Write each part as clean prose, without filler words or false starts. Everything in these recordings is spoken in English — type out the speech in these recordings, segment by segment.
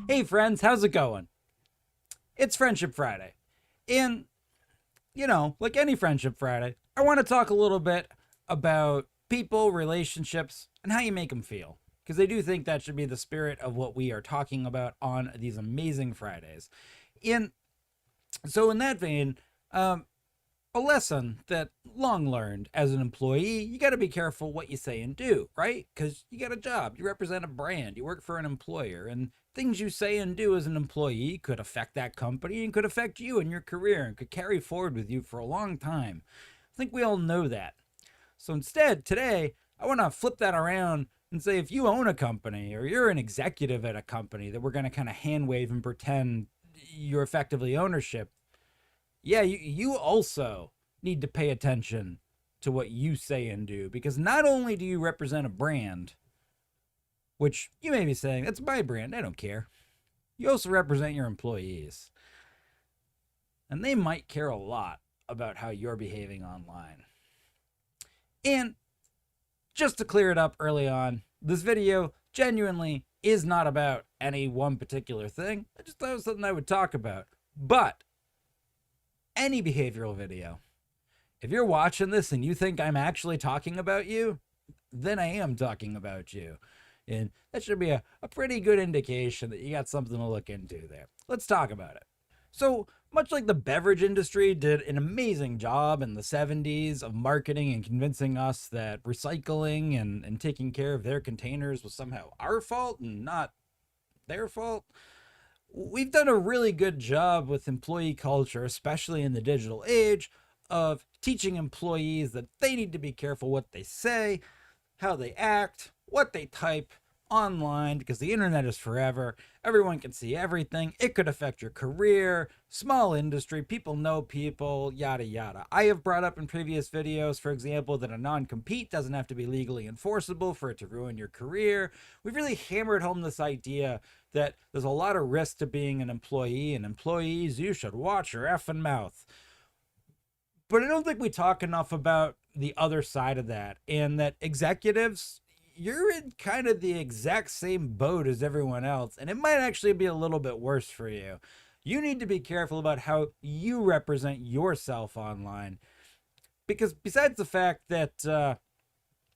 Hey friends, how's it going? It's Friendship Friday. And, like any Friendship Friday, I want to talk a little bit about people, relationships, and how you make them feel. Because I do think that should be the spirit of what we are talking about on these amazing Fridays. And so, in that vein, a lesson that long learned as an employee, you got to be careful what you say and do, right? Because you got a job, you represent a brand, you work for an employer, and things you say and do as an employee could affect that company and could affect you and your career and could carry forward with you for a long time. I think we all know that. So instead, today, I want to flip that around and say if you own a company or you're an executive at a company that we're going to kind of hand wave and pretend you're effectively ownership, yeah, you also need to pay attention to what you say and do, because not only do you represent a brand, which you may be saying, that's my brand, I don't care. You also represent your employees. And they might care a lot about how you're behaving online. And just to clear it up early on, this video genuinely is not about any one particular thing. I just thought it was something I would talk about. But any behavioral video, if you're watching this and you think I'm actually talking about you, then I am talking about you. And that should be a pretty good indication that you got something to look into there. Let's talk about it. So much like the beverage industry did an amazing job in the 70s of marketing and convincing us that recycling and taking care of their containers was somehow our fault and not their fault, we've done a really good job with employee culture, especially in the digital age, of teaching employees that they need to be careful what they say, how they act, what they type online, because the internet is forever. Everyone can see everything. It could affect your career, small industry, people know people, yada yada. I have brought up in previous videos, for example, that a non-compete doesn't have to be legally enforceable for it to ruin your career. We've really hammered home this idea that there's a lot of risk to being an employee, and employees, you should watch your effing mouth. But I don't think we talk enough about the other side of that, and that executives, you're in kind of the exact same boat as everyone else, and it might actually be a little bit worse for you. You need to be careful about how you represent yourself online, because besides the fact that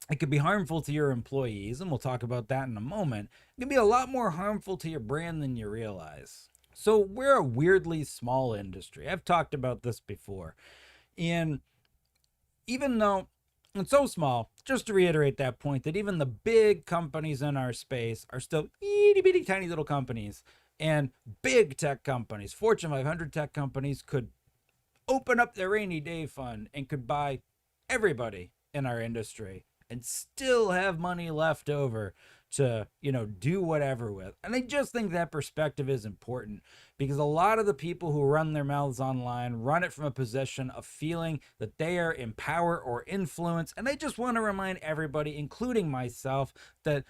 it could be harmful to your employees, and we'll talk about that in a moment, it can be a lot more harmful to your brand than you realize. So we're a weirdly small industry. I've talked about this before. And even though it's so small, just to reiterate that point, that even the big companies in our space are still itty bitty tiny little companies, and big tech companies, Fortune 500 tech companies, could open up their rainy day fund and could buy everybody in our industry and still have money left over to, do whatever with. And I just think that perspective is important, because a lot of the people who run their mouths online run it from a position of feeling that they are in power or influence. And I just want to remind everybody, including myself, that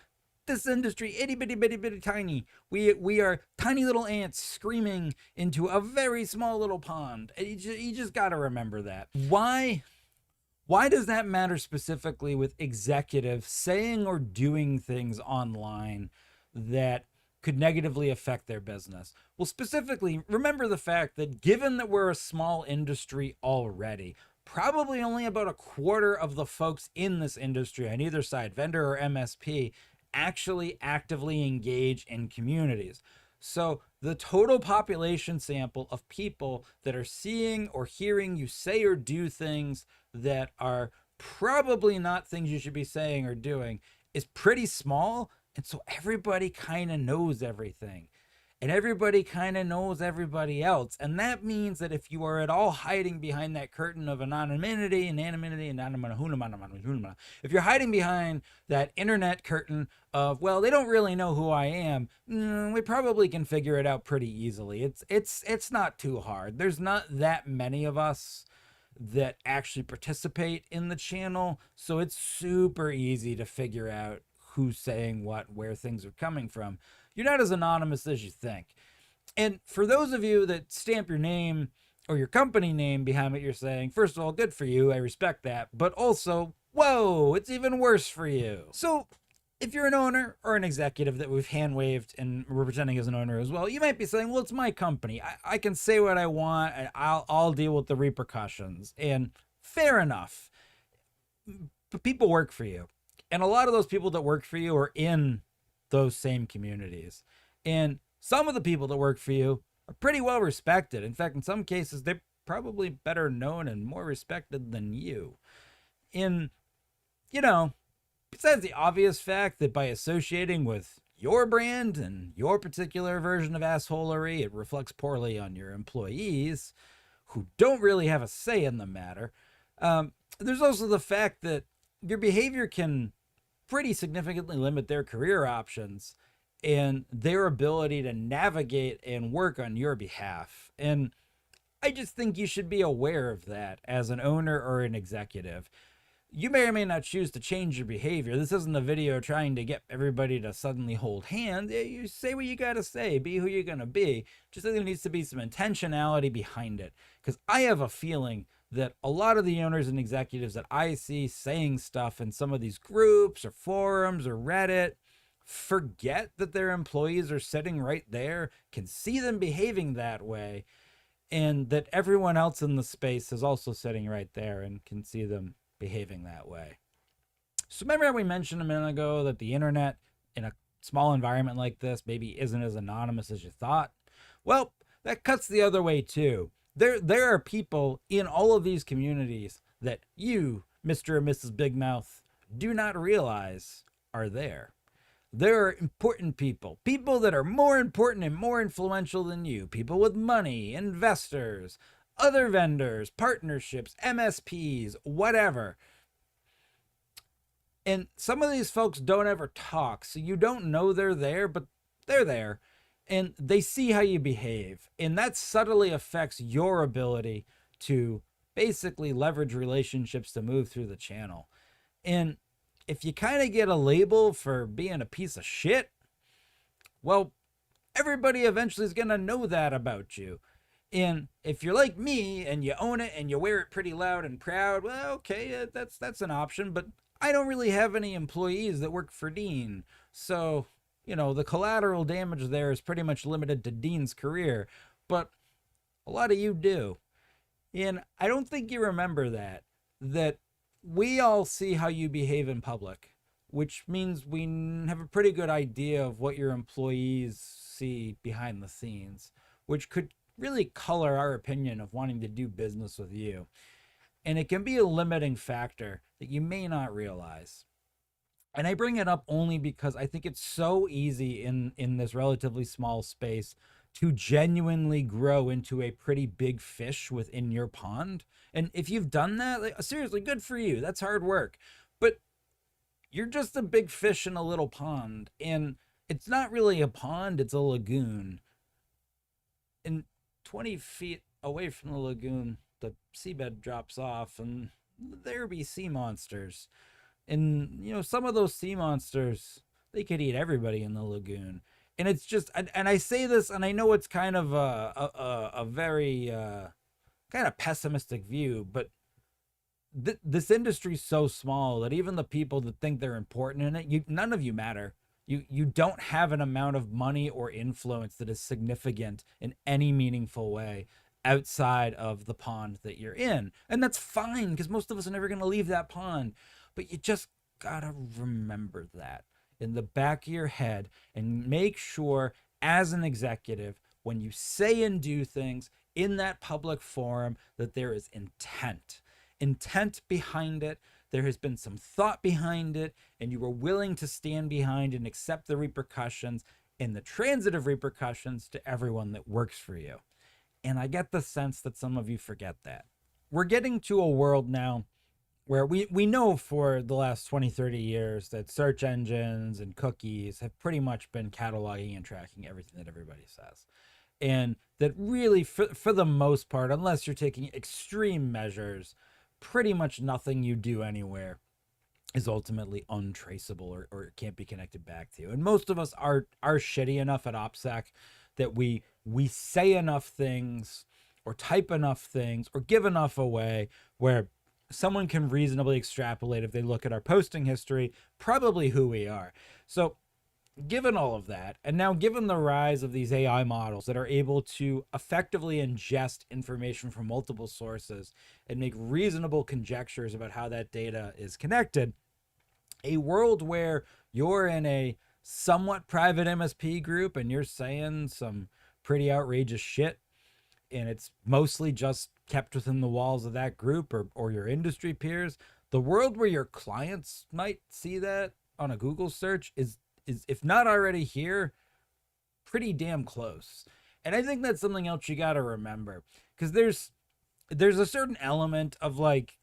this industry, itty bitty bitty bitty tiny. We are tiny little ants screaming into a very small little pond. And you just got to remember that. Why does that matter specifically with executives saying or doing things online that could negatively affect their business? Well, specifically, remember the fact that given that we're a small industry already, probably only about a quarter of the folks in this industry on either side, vendor or MSP, actually actively engage in communities. So the total population sample of people that are seeing or hearing you say or do things that are probably not things you should be saying or doing is pretty small. And so everybody kind of knows everything. And everybody kind of knows everybody else. And that means that if you are at all hiding behind that curtain of anonymity, if you're hiding behind that internet curtain of, well, they don't really know who I am, we probably can figure it out pretty easily. It's not too hard. There's not that many of us that actually participate in the channel. So it's super easy to figure out who's saying what, where things are coming from. You're not as anonymous as you think. And for those of you that stamp your name or your company name behind what you're saying, first of all, good for you. I respect that. But also, whoa, it's even worse for you. So if you're an owner or an executive that we've hand waved and we're pretending as an owner as well, you might be saying, well, it's my company. I can say what I want and I'll deal with the repercussions. And fair enough. But people work for you. And a lot of those people that work for you are in those same communities. And some of the people that work for you are pretty well respected. In fact, in some cases, they're probably better known and more respected than you. In, besides the obvious fact that by associating with your brand and your particular version of assholery, it reflects poorly on your employees who don't really have a say in the matter. There's also the fact that your behavior can pretty significantly limit their career options and their ability to navigate and work on your behalf. And I just think you should be aware of that as an owner or an executive. You may or may not choose to change your behavior. This isn't a video trying to get everybody to suddenly hold hands. You say what you got to say, be who you're going to be. Just think there needs to be some intentionality behind it. Because I have a feeling that a lot of the owners and executives that I see saying stuff in some of these groups or forums or Reddit forget that their employees are sitting right there, can see them behaving that way, and that everyone else in the space is also sitting right there and can see them behaving that way. So remember how we mentioned a minute ago that the internet in a small environment like this maybe isn't as anonymous as you thought? Well, that cuts the other way too. There are people in all of these communities that you, Mr. and Mrs. Big Mouth, do not realize are there. There are important people that are more important and more influential than you, people with money, investors, other vendors, partnerships, MSPs, whatever. And some of these folks don't ever talk, so you don't know they're there, but they're there. And they see how you behave. And that subtly affects your ability to basically leverage relationships to move through the channel. And if you kind of get a label for being a piece of shit, well, everybody eventually is going to know that about you. And if you're like me and you own it and you wear it pretty loud and proud, well, okay, that's an option. But I don't really have any employees that work for Dean. So, the collateral damage there is pretty much limited to Dean's career. But a lot of you do. And I don't think you remember that we all see how you behave in public, which means we have a pretty good idea of what your employees see behind the scenes, which could really color our opinion of wanting to do business with you. And it can be a limiting factor that you may not realize. And I bring it up only because I think it's so easy in this relatively small space to genuinely grow into a pretty big fish within your pond. And if you've done that, seriously, good for you. That's hard work. But you're just a big fish in a little pond. And it's not really a pond, it's a lagoon. And 20 feet away from the lagoon, the seabed drops off and there be sea monsters. And, some of those sea monsters, they could eat everybody in the lagoon. And it's just, and I say this, and I know it's kind of a very kind of pessimistic view, but this industry's so small that even the people that think they're important in it, none of you matter. You don't have an amount of money or influence that is significant in any meaningful way outside of the pond that you're in. And that's fine, because most of us are never going to leave that pond. But you just gotta remember that in the back of your head and make sure as an executive, when you say and do things in that public forum, that there is intent behind it. There has been some thought behind it, and you are willing to stand behind and accept the repercussions and the transitive repercussions to everyone that works for you. And I get the sense that some of you forget that. We're getting to a world now where we know for the last 20, 30 years that search engines and cookies have pretty much been cataloging and tracking everything that everybody says. And that really, for the most part, unless you're taking extreme measures, pretty much nothing you do anywhere is ultimately untraceable or it can't be connected back to you. And most of us are shitty enough at OPSEC that we say enough things or type enough things or give enough away where someone can reasonably extrapolate, if they look at our posting history, probably who we are. So given all of that, and now given the rise of these AI models that are able to effectively ingest information from multiple sources and make reasonable conjectures about how that data is connected, a world where you're in a somewhat private MSP group and you're saying some pretty outrageous shit, and it's mostly just kept within the walls of that group or your industry peers, the world where your clients might see that on a Google search is if not already here, pretty damn close. And I think that's something else you got to remember, because there's a certain element of, like,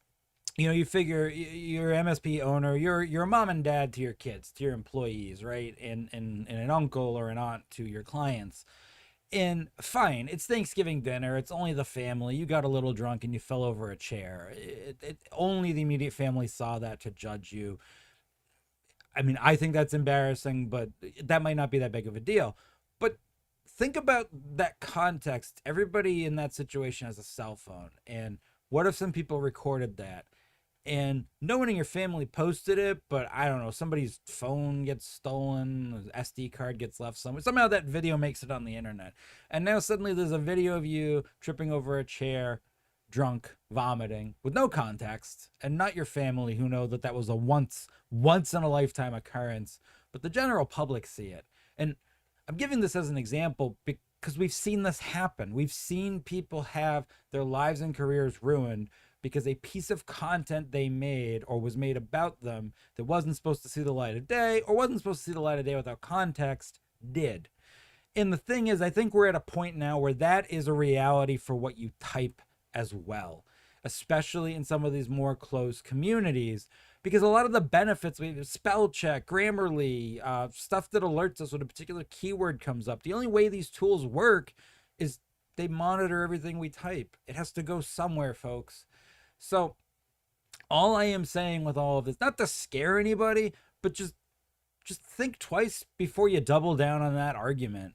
you know, you figure you're MSP owner, you're a mom and dad to your kids, to your employees, right? And an uncle or an aunt to your clients. And fine, it's Thanksgiving dinner, it's only the family, you got a little drunk and you fell over a chair. Only the immediate family saw that to judge you. I mean, I think that's embarrassing, but that might not be that big of a deal. But think about that context. Everybody in that situation has a cell phone. And what if some people recorded that? And no one in your family posted it, but I don't know, somebody's phone gets stolen, SD card gets left somewhere. Somehow that video makes it on the internet. And now suddenly there's a video of you tripping over a chair, drunk, vomiting, with no context, and not your family, who know that was a once in a lifetime occurrence, but the general public see it. And I'm giving this as an example because we've seen this happen. We've seen people have their lives and careers ruined because a piece of content they made or was made about them that wasn't supposed to see the light of day, or wasn't supposed to see the light of day without context, did. And the thing is, I think we're at a point now where that is a reality for what you type as well, especially in some of these more closed communities, because a lot of the benefits, we have spell check, Grammarly, stuff that alerts us when a particular keyword comes up. The only way these tools work is they monitor everything we type. It has to go somewhere, folks. So all I am saying with all of this, not to scare anybody, but just think twice before you double down on that argument.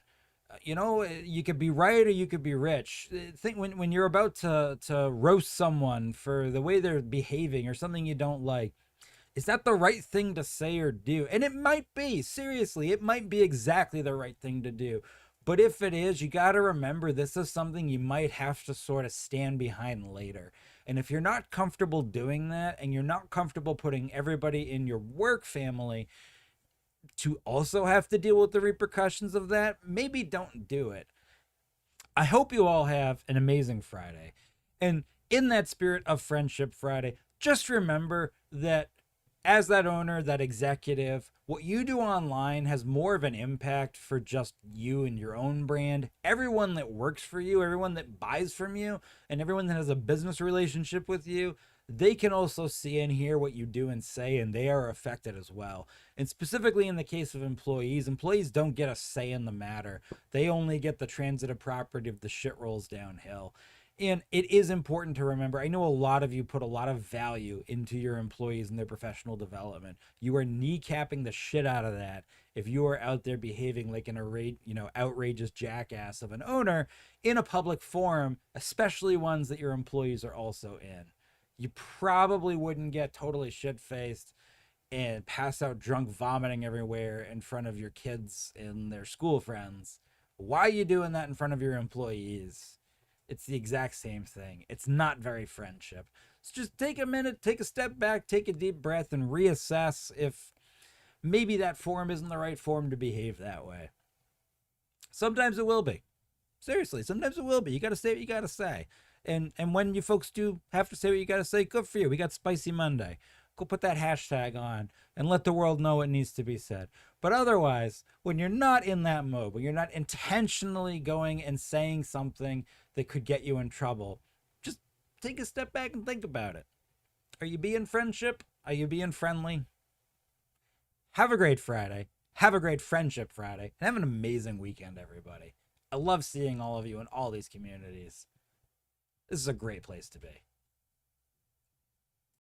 You know, you could be right or you could be rich. Think when you're about to roast someone for the way they're behaving or something you don't like, is that the right thing to say or do? And it might be, seriously, it might be exactly the right thing to do. But if it is, you got to remember this is something you might have to sort of stand behind later. And if you're not comfortable doing that, and you're not comfortable putting everybody in your work family to also have to deal with the repercussions of that, maybe don't do it. I hope you all have an amazing Friday. And in that spirit of Friendship Friday, just remember that as that owner, that executive, what you do online has more of an impact for just you and your own brand. Everyone that works for you, everyone that buys from you, and everyone that has a business relationship with you, they can also see and hear what you do and say, and they are affected as well. And specifically in the case of employees don't get a say in the matter. They only get the transitive property if the shit rolls downhill. And it is important to remember, I know a lot of you put a lot of value into your employees and their professional development. You are kneecapping the shit out of that if you are out there behaving like an outrageous jackass of an owner in a public forum, especially ones that your employees are also in. You probably wouldn't get totally shit-faced and pass out drunk vomiting everywhere in front of your kids and their school friends. Why are you doing that in front of your employees? It's the exact same thing. It's not very friendship. So just take a minute, take a step back, take a deep breath, and reassess if maybe that forum isn't the right forum to behave that way. Sometimes it will be. Seriously, sometimes it will be. You got to say what you got to say. And when you folks do have to say what you got to say, good for you. We got Spicy Monday. Go put that hashtag on and let the world know what needs to be said. But otherwise, when you're not in that mode, when you're not intentionally going and saying something that could get you in trouble, just take a step back and think about it. Are you being friendship? Are you being friendly? Have a great Friday. Have a great Friendship Friday. And have an amazing weekend, everybody. I love seeing all of you in all these communities. This is a great place to be.